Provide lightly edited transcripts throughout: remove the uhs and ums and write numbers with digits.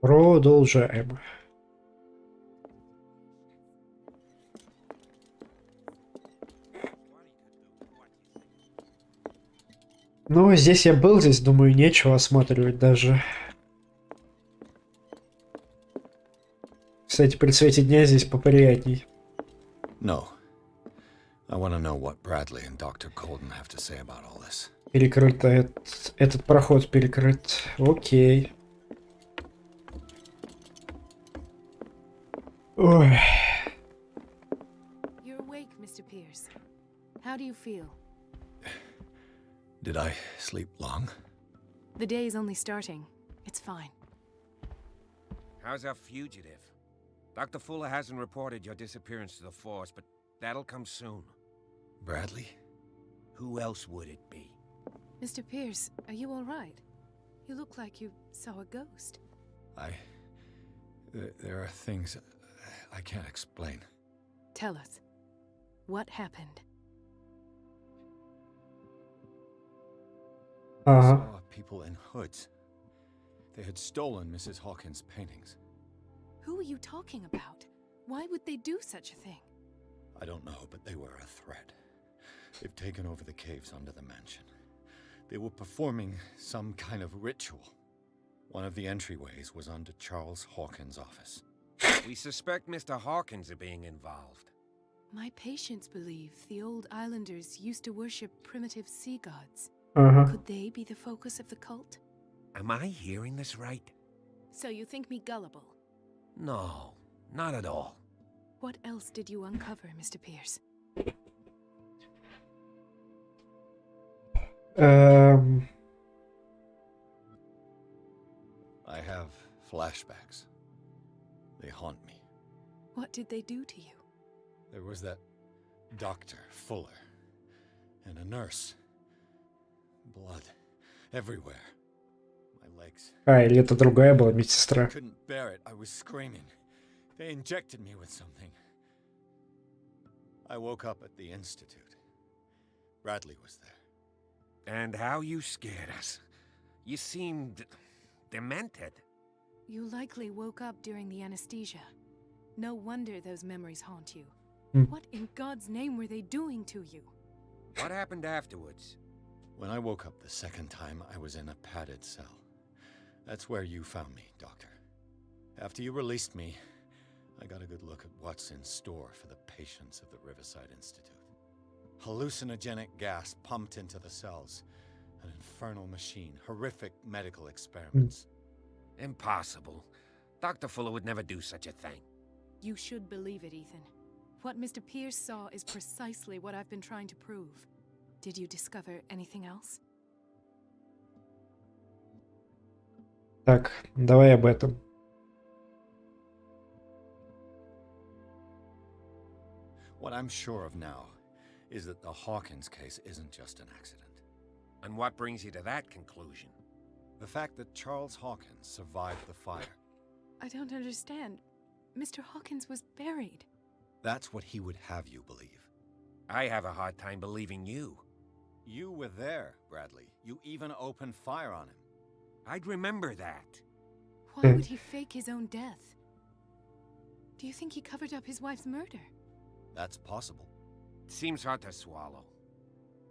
Продолжаем. Ну, здесь я был, здесь, думаю, нечего осматривать даже. Кстати, при свете дня здесь поприятней. No. I want to know what Bradley and Dr. Colden have to say about all this. Перекрыто. Этот проход перекрыт. Окей. Ой. You're awake, Mr. Pierce. How do you feel? Did I sleep long? The day is only starting. It's fine. How's our fugitive? Dr. Fuller hasn't reported your disappearance to the force, but that'll come soon. Bradley? Who else would it be? Mr. Pierce, are you all right? You look like you saw a ghost. There are things I can't explain. Tell us. What happened? I saw people in hoods. They had stolen Mrs. Hawkins' paintings. Who are you talking about? Why would they do such a thing? I don't know, but they were a threat. They've taken over the caves under the mansion. They were performing some kind of ritual. One of the entryways was under Charles Hawkins' office. We suspect Mr. Hawkins of being involved. My patients believe the old islanders used to worship primitive sea gods. Could they be the focus of the cult? Am I hearing this right? So you think me gullible? No, not at all. What else did you uncover, Mr. Pierce? I have flashbacks. They haunt me. What did they do to you? There was that Dr. Fuller and a nurse. Blood everywhere. My legs. Или это другая была медсестра. I couldn't bear it. I was screaming. They injected me with something. I woke up at the institute. Bradley was there. And how you scared us. You seemed demented. You likely woke up during the anesthesia. No wonder those memories haunt you. What in God's name were they doing to you? What happened afterwards? When I woke up the second time, I was in a padded cell. That's where you found me, Doctor. After you released me, I got a good look at what's in store for the patients of the Riverside Institute. Hallucinogenic gas pumped into the cells. An infernal machine. Horrific medical experiments. Impossible. Dr. Fuller would never do such a thing. You should believe it, Ethan. What Mr. Pierce saw is precisely what I've been trying to prove. Did you discover anything else? Так, давай об этом. What I'm sure of now is that the Hawkins case isn't just an accident. And what brings you to that conclusion? The fact that Charles Hawkins survived the fire. I don't understand. Mr. Hawkins was buried. That's what he would have you believe. I have a hard time believing you. You were there, Bradley. You even opened fire on him. I'd remember that. Why would he fake his own death? Do you think he covered up his wife's murder? That's possible. Seems hard to swallow.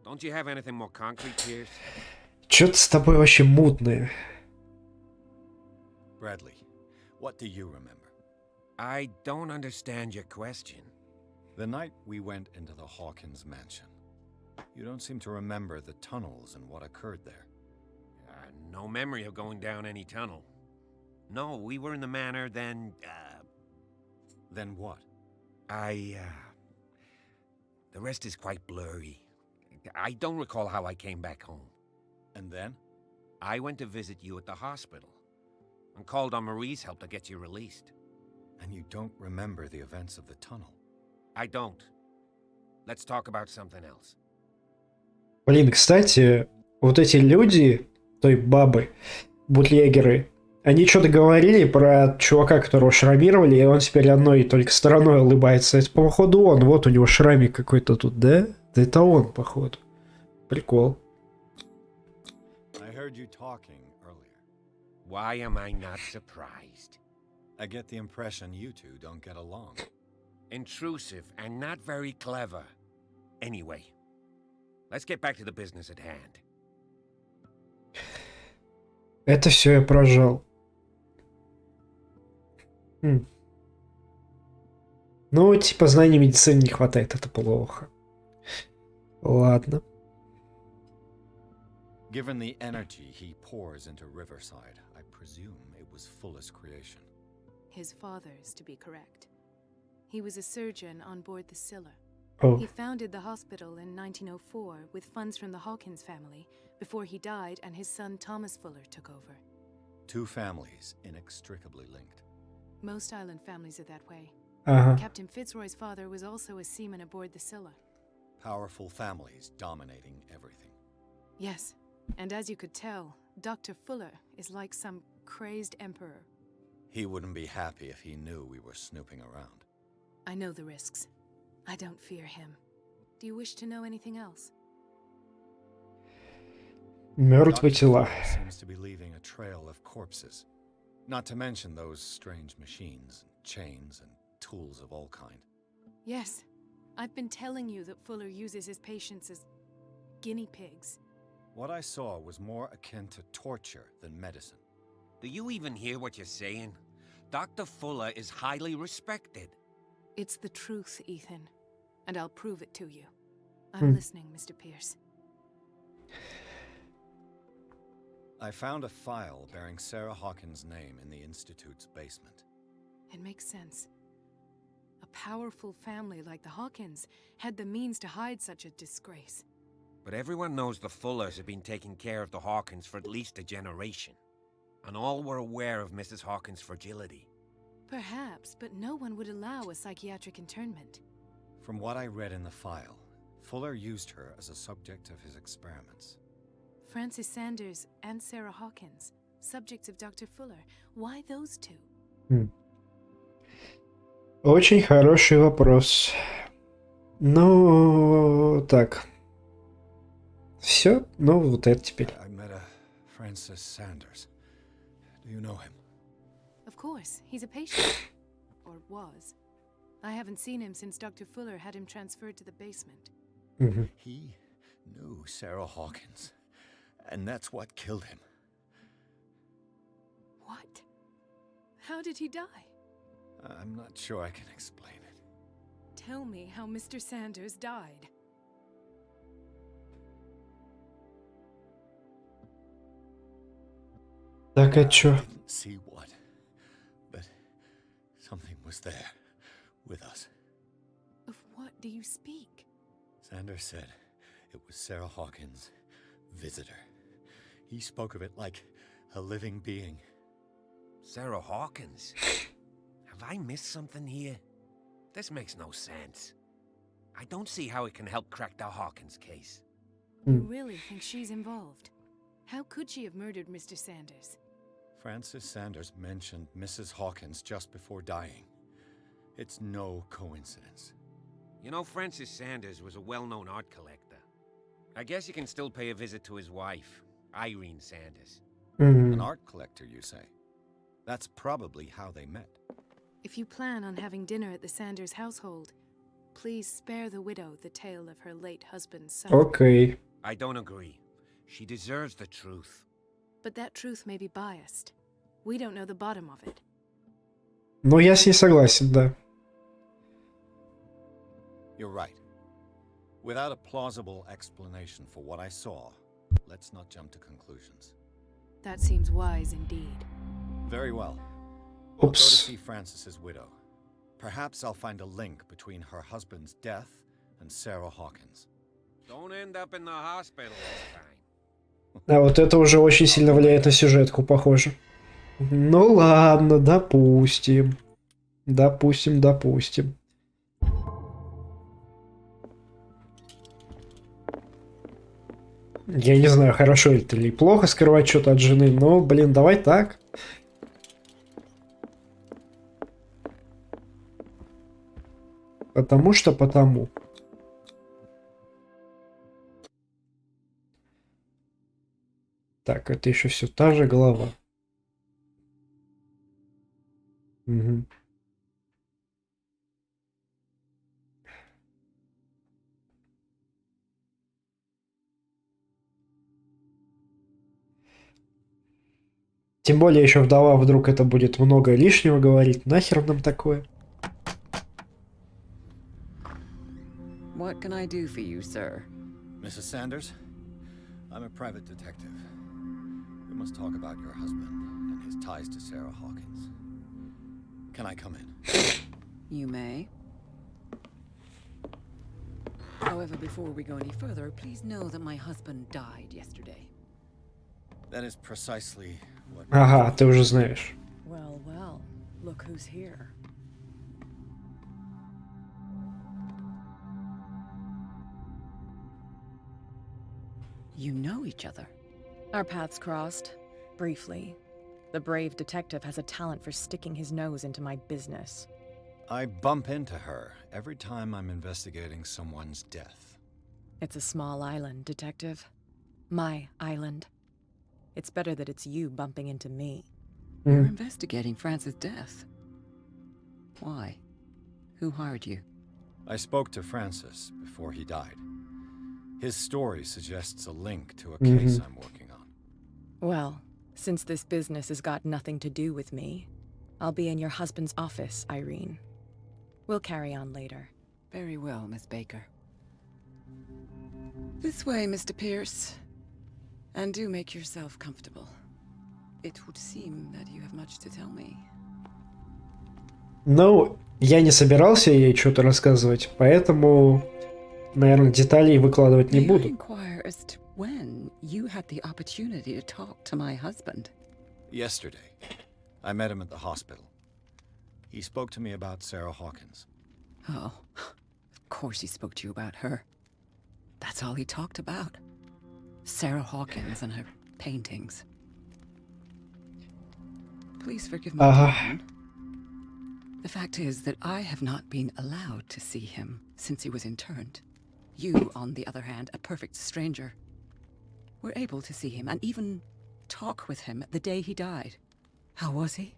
Don't you have anything more concrete, Pierce? Чё-то с тобой вообще мутное. Bradley, what do you remember? I don't understand your question. The night we went into the Hawkins mansion. You don't seem to remember the tunnels and what occurred there. No memory of going down any tunnel. No, we were in the manor, then, Then what? The rest is quite blurry. I don't recall how I came back home. And then? I went to visit you at the hospital and called on Marie's help to get you released. And you don't remember the events of the tunnel? I don't. Let's talk about something else. Блин, кстати, вот эти люди, той бабы, бутлегеры, они что-то говорили про чувака, которого шрамировали, и он теперь одной только стороной улыбается. Это, походу, он. Вот у него шрамик какой-то тут, да? Да это он, походу. Прикол. I heard you talking earlier. Why am I not surprised? I get the impression you two don't get along. Intrusive and not very clever. Anyway, let's get back to the business at hand. Это все я прожал. Ну, типа, знаний медицины не хватает, это плохо. Ладно. Given the energy he pours into Riverside, I presume it was Fuller's creation. His father's, to be correct. He was a surgeon on board the Scylla. Oh. He founded the hospital in 1904 with funds from the Hawkins family before he died and his son Thomas Fuller took over. Two families inextricably linked. Most island families are that way. Ага. Captain Fitzroy's father was also a seaman aboard the Scylla. Powerful families dominating everything. Yes, and as you could tell, Dr. Fuller is like some crazed emperor. He wouldn't be happy if he knew we were snooping around. I know the risks. I don't fear him. Do you wish to know anything else? Мертвые тела. Fuller seems to be leaving a trail of corpses. Not to mention those strange machines, chains, and tools of all kind. Yes. I've been telling you that Fuller uses his patients as guinea pigs. What I saw was more akin to torture than medicine. Do you even hear what you're saying? Dr. Fuller is highly respected. It's the truth, Ethan. And I'll prove it to you. I'm listening, Mr. Pierce. I found a file bearing Sarah Hawkins' name in the Institute's basement. It makes sense. A powerful family like the Hawkins had the means to hide such a disgrace. But everyone knows the Fullers have been taking care of the Hawkins for at least a generation. And all were aware of Mrs. Hawkins' fragility. Perhaps, but no one would allow a psychiatric internment. From what I read in the file, Fuller used her as a subject of his experiments. Francis Sanders and Sarah Hawkins, subjects of Dr. Fuller. Why those two? Очень хороший вопрос. Ну, так. Все? Ну, вот это теперь. I met a Francis Sanders. Do you know him? Of course, he's a patient. Or was. I haven't seen him since Dr. Fuller had him transferred to the basement. He knew Sarah Hawkins, and that's what killed him. What? How did he die? I'm not sure I can explain it. Tell me how Mr. Sanders died. Так, а чё? I didn't see what, but something was there with us. Of what do you speak? Sanders said it was Sarah Hawkins' visitor. He spoke of it like a living being. Sarah Hawkins? Have I missed something here? This makes no sense. I don't see how it can help crack the Hawkins case. You really think she's involved? How could she have murdered Mr. Sanders? Francis Sanders mentioned Mrs. Hawkins just before dying. It's no coincidence. You know, Francis Sanders was a well-known art collector. I guess you can still pay a visit to his wife, Irene Sanders. An art collector, you say? That's probably how they met. If you plan on having dinner at the Sanders household, please spare the widow the tale of her late husband's suffering. Окей. I don't agree. She deserves the truth. But that truth may be biased. We don't know the bottom of it. Ну, я с ней согласен, да. You're right. Without a plausible explanation for what I saw, let's not jump to conclusions. That seems wise indeed. Very well. I'll go to Oops. see Francis's widow. Perhaps I'll find a link between her husband's death and Sarah Hawkins. Don't end up in the hospital this time. А вот это уже очень сильно влияет на сюжетку, похоже. Ну ладно, допустим. Допустим. Я не знаю, хорошо это или плохо скрывать что-то от жены, но, блин, давай так. Потому. Так, это еще все та же глава. Мгм. Тем более еще вдова, вдруг это будет много лишнего говорить. Нахер нам такое? What can I do for you, sir? Mrs. Sanders, I'm a private detective. We must talk about your husband and his ties to Sarah Hawkins. Can I come in? You may. However, before we go any further, please know that my husband died yesterday. That is precisely what... Ага, ты уже знаешь. Well, well, look who's here. You know each other. Our paths crossed, briefly. The brave detective has a talent for sticking his nose into my business. I bump into her every time I'm investigating someone's death. It's a small island, detective. My island. It's better that it's you bumping into me. You're investigating Francis' death. Why? Who hired you? I spoke to Francis before he died. His story suggests a link to a Mhm. case I'm working on. Well, since this business has got nothing to do with me, I'll be in your husband's office, Irene. We'll carry on later. Very well, Miss Baker. This way, Mr. Pierce. And do make yourself comfortable. It would seem that you have much to tell me. Ну, я не собирался ей что-то рассказывать, поэтому, наверное, деталей выкладывать не May I буду. inquire as to when you had the opportunity to talk to my husband? Yesterday, I met him at the hospital. He spoke to me about Sarah Hawkins. Oh, of course he spoke to you about her. That's all he talked about. Sarah Hawkins and her paintings. Please forgive my tone. The fact is that I have not been allowed to see him since he was interned. You, on the other hand, a perfect stranger, were able to see him and even talk with him the day he died. How was he?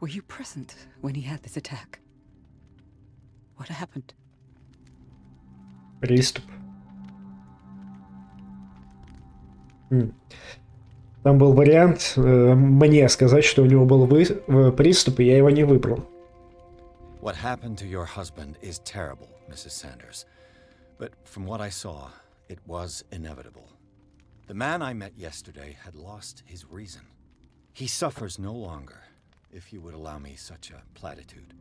Were you present when he had this attack? What happened? Приступ. Там был вариант мне сказать, что у него был приступ, и я его не выбрал. What happened to your husband is terrible, Mrs. Sanders. But from what I saw, it was inevitable. The man I met yesterday had lost his reason. He suffers no longer, if you would allow me such a platitude.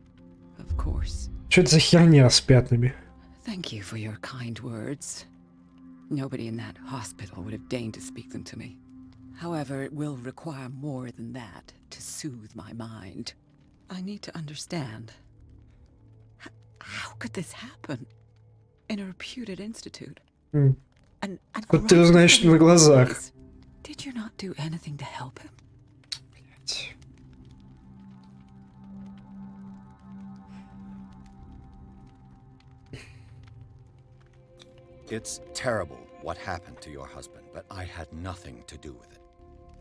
Of course. Что это за херня с пятнами? Thank you for your kind words. Nobody in that hospital would have deigned to speak them to me. However, it will require more than that to soothe my mind. I need to understand. How could this happen? In a reputed institute? And Вот ты узнаешь на глазах. Did you not do anything to help him? It's terrible what happened to your husband, but I had nothing to do with it.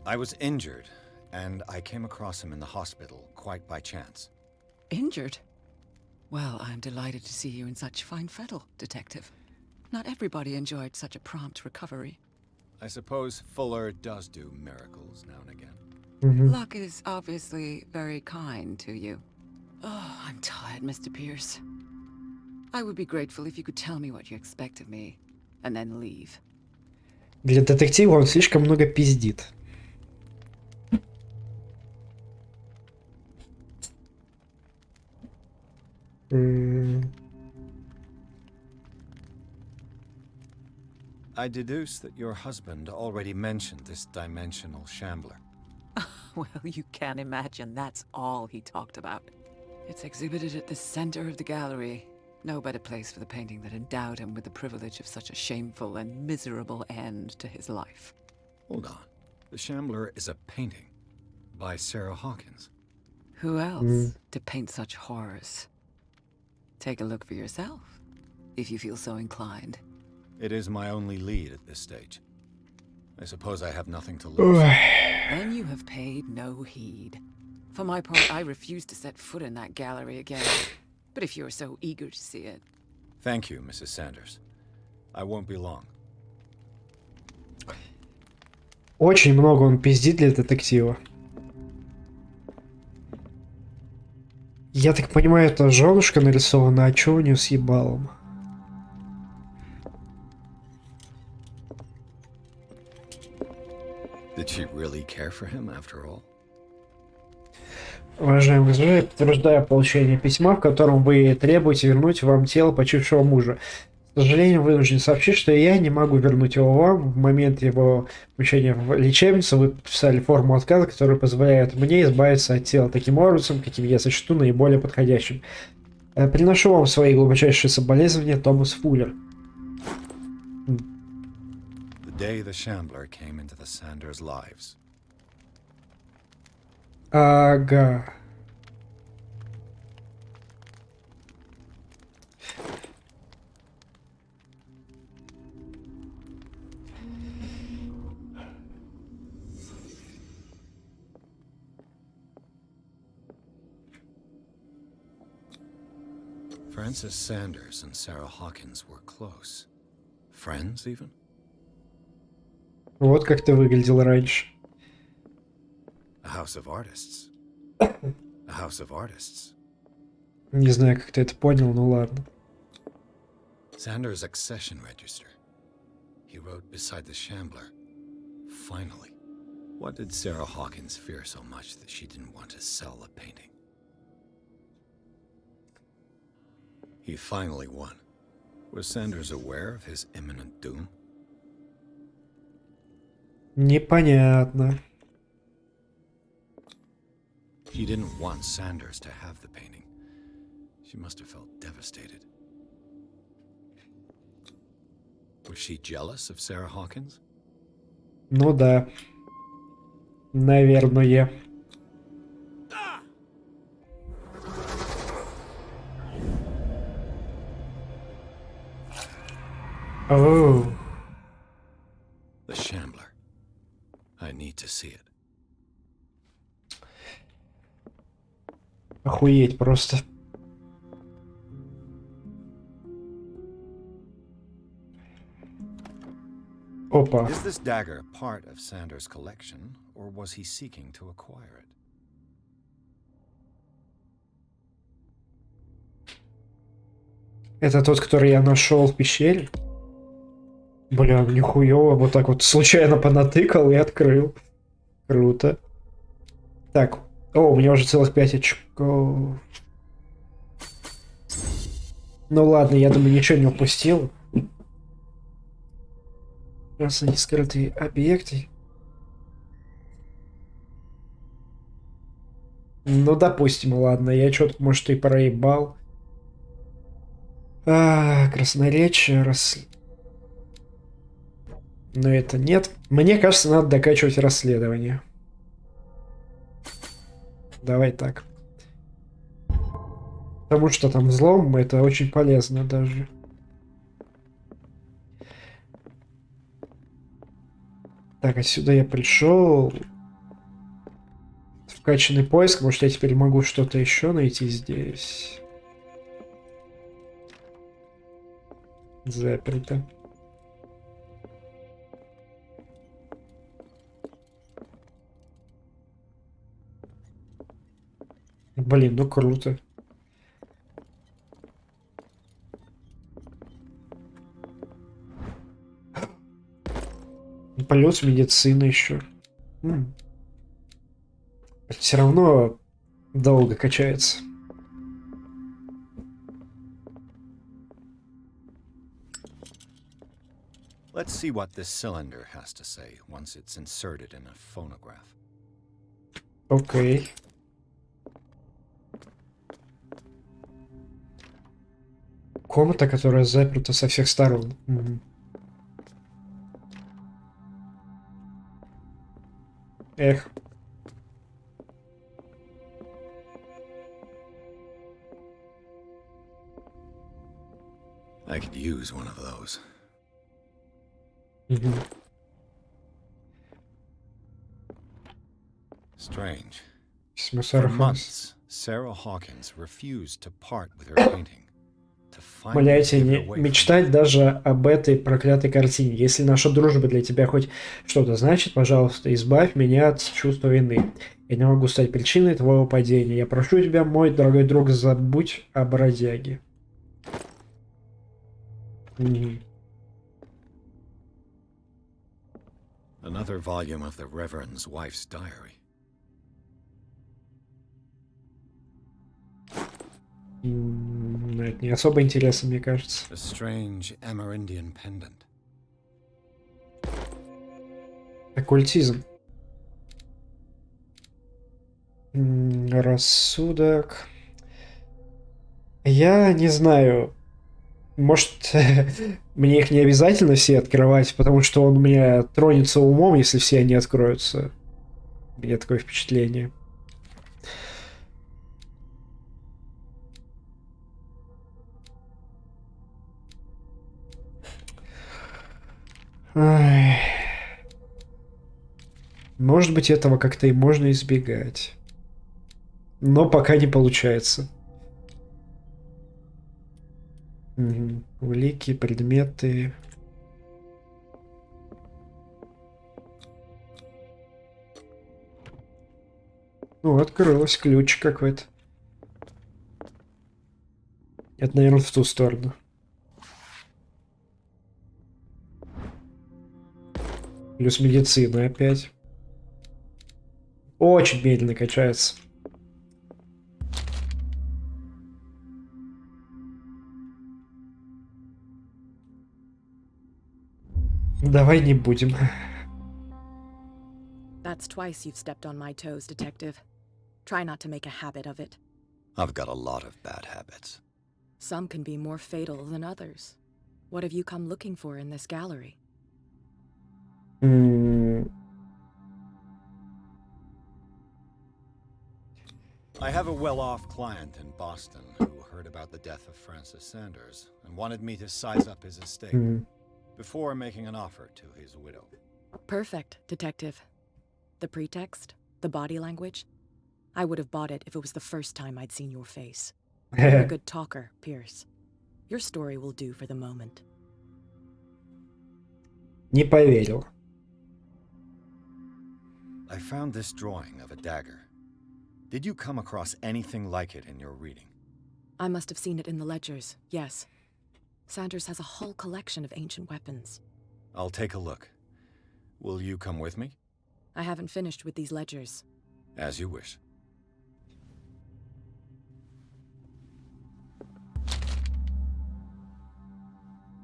I was injured, and I came across him in the hospital quite by chance. Injured? Well, I'm delighted to see you in such fine fettle, Detective. Not everybody enjoyed such a prompt recovery. I suppose Fuller does do miracles now and again. Luck is obviously very kind to you. Oh, I'm tired, Mr. Pierce. I would be grateful if you could tell me what you expect of me, and then leave. Для детектива он слишком много пиздит. I deduce that your husband already mentioned this dimensional shambler. Well, you can imagine that's all he talked about. It's exhibited at the center of the gallery. No better place for the painting that endowed him with the privilege of such a shameful and miserable end to his life. Hold on. The shambler is a painting by Sarah Hawkins. Who else to paint such horrors? Take a look for yourself, if you feel so inclined. It is my only lead at this stage. I suppose I have nothing to lose. Then you have paid no heed. For my part, I refuse to set foot in that gallery again. But if you're so eager to see it... Thank you, Mrs. Sanders. I won't be long. Очень много он пиздит для детектива. Я так понимаю, это женушка нарисована, а чё у нее с ебалом? Did she really care for him after all? Уважаемый госпожа, я подтверждаю получение письма, в котором вы требуете вернуть вам тело почившего мужа. К сожалению, вынужден сообщить, что я не могу вернуть его вам. В момент его помещения в лечебницу вы подписали форму отказа, которая позволяет мне избавиться от тела таким образом, каким я сочту наиболее подходящим. Приношу вам свои глубочайшие соболезнования, Томас Фуллер. The day the Shambler came into the Sanders' lives. Ага. Frances Sanders and Sarah Hawkins were close. Friends, even? Вот как ты выглядел раньше. A house of artists. A house of artists. Не знаю, как ты это понял, но ладно. Sanders' accession register. He wrote beside the Shambler. Finally. What did Sarah Hawkins fear so much that she didn't want to sell the painting? He finally won. Was Sanders aware of his imminent doom? Непонятно. She didn't want Sanders to have the painting. She must have felt devastated. Was she jealous of Sarah Hawkins? Ну да. Наверное. Оу. The Shambler. I need to see it. Охуеть просто. Опа. Is this dagger part of Sanders' collection, or was he seeking to acquire it? Это тот, который я нашел в пещере? Бля, нихуёво, вот так вот случайно понатыкал и открыл. Круто. Так, о, у меня уже целых 5 очков. Ну ладно, я думаю, ничего не упустил. Раз они скрытые объекты. Ну, допустим, ладно, я что-то, может, и проебал. Красноречие, Но это нет. Мне кажется, надо докачивать расследование. Давай так. Потому что там взлом, это очень полезно даже. Так, отсюда я пришел. Вкачанный поиск. Может, я теперь могу что-то еще найти здесь. Заперто. Блин, ну круто. Плюс медицина еще. Все равно долго качается. Let's see what this cylinder has to say once it's inserted in a phonograph. Окей. Комната, которая заперта со всех сторон. Угу. Эх. I could use one of those. Угу. Strange. Мы For Сара Хокинс. months, Sarah Hawkins refused to part with her painting. To finally Умоляю тебя give it не away from мечтать me. даже об этой проклятой картине. Если наша дружба для тебя хоть что-то значит, пожалуйста, избавь меня от чувства вины. Я не могу стать причиной твоего падения. Я прошу тебя, мой дорогой друг, забудь о бродяге. Мгм. Another volume of the Reverend's wife's diary. Это не особо интересно, мне кажется. A strange Amerindian pendant. Оккультизм. Рассудок. Я не знаю. Может, мне их не обязательно все открывать, потому что он у меня тронется умом, если все они откроются. У меня такое впечатление. Ай. Может быть, этого как-то и можно избегать. Но пока не получается. Улики, предметы. Ну, открылось ключ какой-то. Это, наверное, в ту сторону. Плюс медицина опять. Очень медленно качается. Давай не будем. That's twice you've stepped on my toes, Detective. Try not to make a habit of it. I've got a lot of bad habits. Some can be more fatal than others. What have you come looking for in this gallery? I have a well-off client in Boston who heard about the death of Francis Sanders and wanted me to size up his estate before making an offer to his widow. Perfect, Detective. The pretext, the body language. I would have bought it if it was the first time I'd seen your face. You're a good talker, Pierce. Your story will do for the moment. Не поверил. I found this drawing of a dagger. Did you come across anything like it in your reading? I must have seen it in the ledgers, yes. Sanders has a whole collection of ancient weapons. I'll take a look. Will you come with me? I haven't finished with these ledgers. As you wish.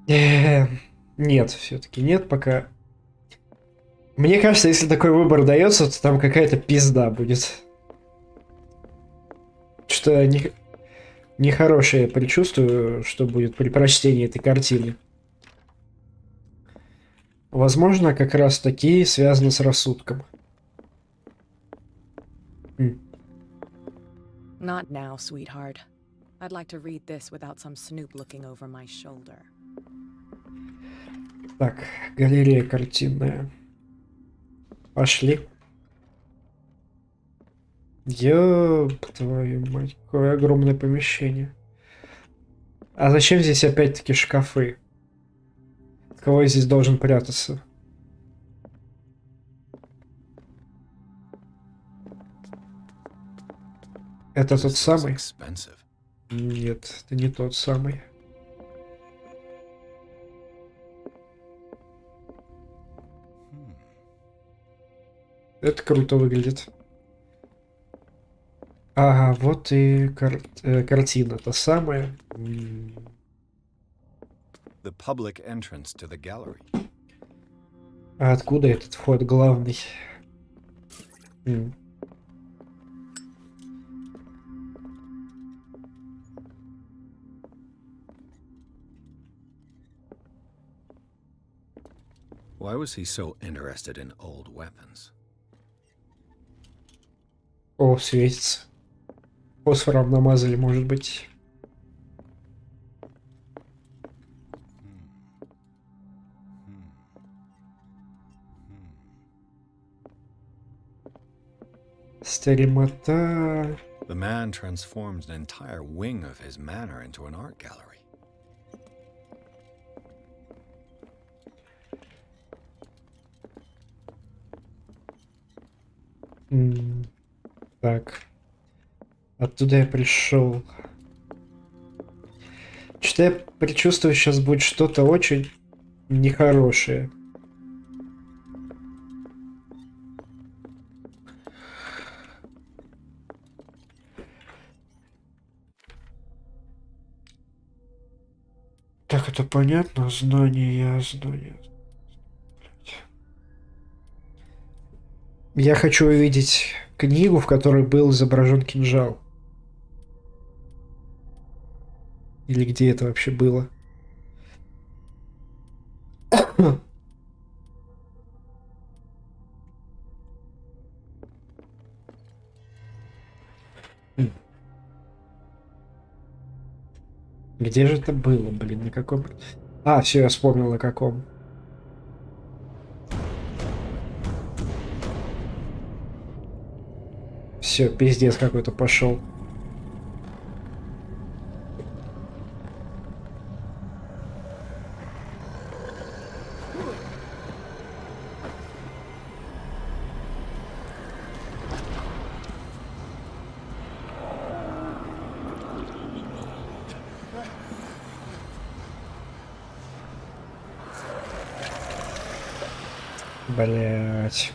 Нет, все-таки нет пока. Мне кажется, если такой выбор дается, то там какая-то пизда будет. Что нехорошее предчувствую, что будет при прочтении этой картины. Возможно, как раз таки связано с рассудком. Not now, sweetheart. I'd like to read this without some snoop looking over my shoulder. Так, галерея картинная. Пошли. Ёб твою мать, какое огромное помещение. А зачем здесь опять-таки шкафы? Кого я здесь должен прятаться? Это тот самый? Expensive. Нет, это не тот самый. Это круто выглядит. Ага, вот и картина. Та самая. The public entrance to the gallery. А откуда этот вход главный? Why was he so interested in old weapons? О, светится. Фосфором намазали, может быть. Старимота. The man transforms an entire wing of his manor into an art gallery. Так. Оттуда я пришел. Что-то я предчувствую, сейчас будет что-то очень нехорошее. Так, это понятно? Знания. Я хочу увидеть книгу, в которой был изображен кинжал. Или где это вообще было? Где же это было, блин, на каком... А, все, я вспомнил, на каком. Все, пиздец какой-то пошел. Блять.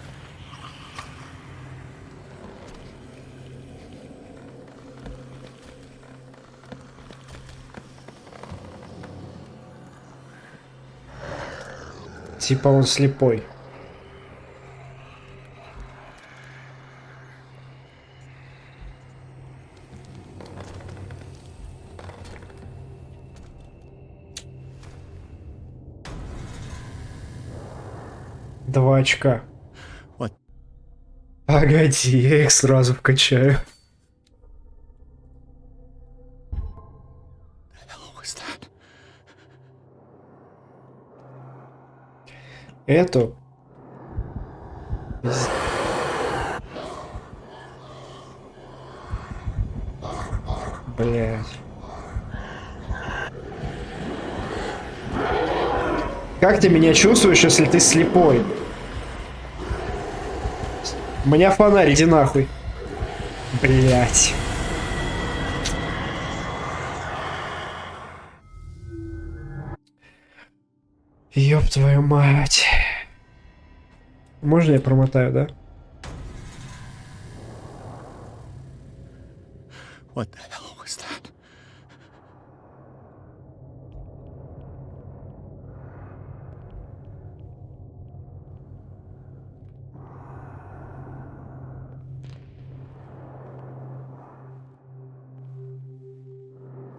Типа он слепой. Два очка. What? Погоди, я их сразу вкачаю. Эту. Блять. Как ты меня чувствуешь, если ты слепой? У меня фонарь, иди нахуй. Блять. Ёб твою мать. Можно я промотаю, да? What the hell was that?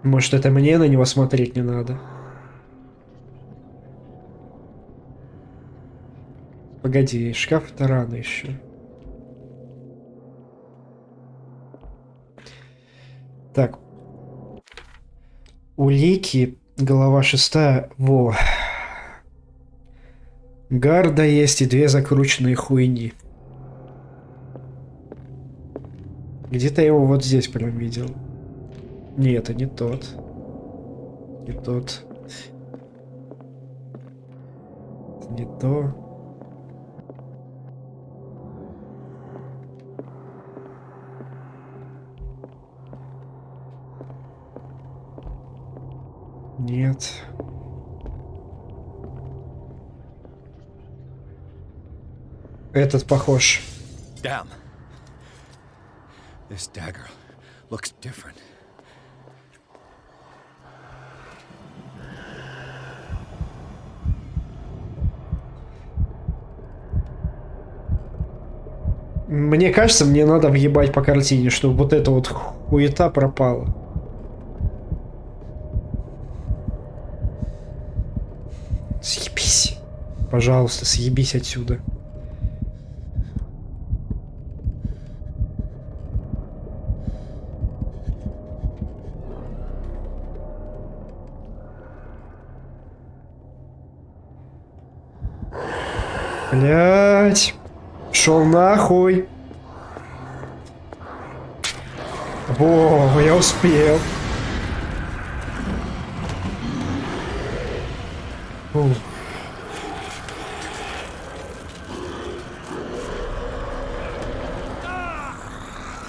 Может, это мне на него смотреть не надо? Погоди, шкаф это рано еще. Так. Улики, глава 6. Во. Гарда есть и 2 закрученные хуйни. Где-то я его вот здесь прям видел. Нет, это не тот. Не тот. Не то. Нет. Этот похож. Damn. This dagger looks different. Мне кажется, мне надо въебать по картине, чтобы вот эта вот хуета пропала. Съебись. Пожалуйста, съебись отсюда. Блять. Шел нахуй. О, я успел. Фу.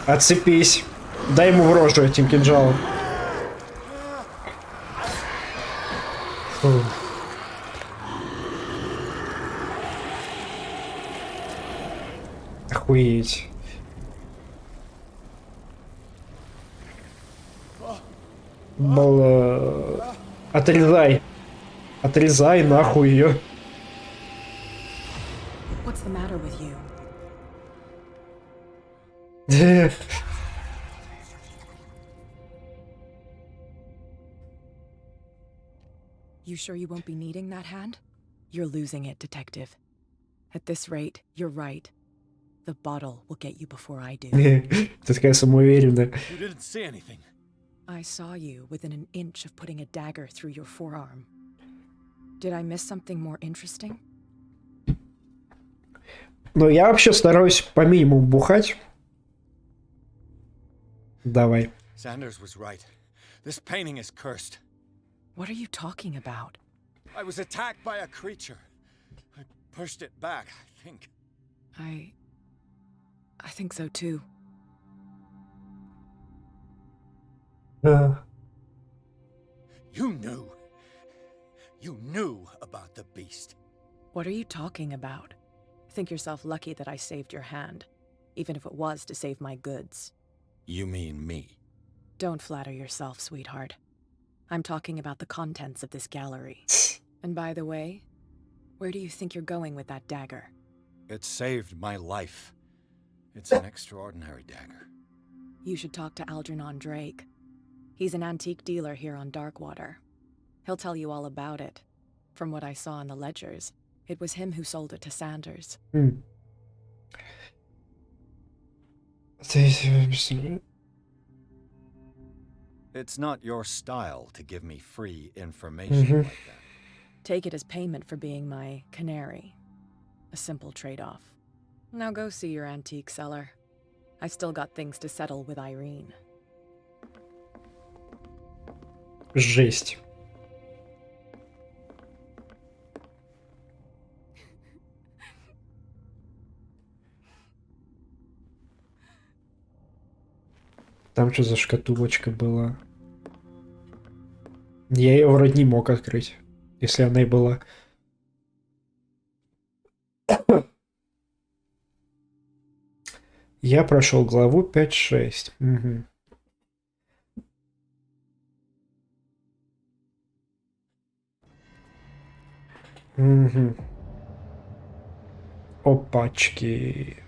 Отцепись. Дай ему в рожу этим кинжалом. Фу. Охуеть. Отрезай. Отрезай нахуй ее. What's the matter with you? You sure you won't be needing that hand? You're losing it, Detective. At this rate, you're right. The bottle will get you before I do. Ты такая самоуверенная. You didn't see anything. I saw you within an inch of putting a dagger through your forearm. Did I miss something more interesting? Ну, я вообще стараюсь по минимуму бухать. Давай. Sanders was right. This painting is cursed. What are you talking about? I was attacked by a creature. I pushed it back, I think. I think so too. You knew. You knew about the beast. What are you talking about? Think yourself lucky that I saved your hand, even if it was to save my goods. You mean me? Don't flatter yourself, sweetheart. I'm talking about the contents of this gallery. And by the way, where do you think you're going with that dagger? It saved my life. It's an extraordinary dagger. You should talk to Algernon Drake. He's an antique dealer here on Darkwater. He'll tell you all about it. From what I saw in the ledgers, it was him who sold it to Sanders. It's not your style to give me free information like that. Take it as payment for being my canary. A simple trade-off. Now go see your antique seller. I still got things to settle with Irene. Жесть. Там что за шкатулочка была? Я ее вроде не мог открыть, если она и была. Я прошел главу 5-6. Угу. Угу. Опачки.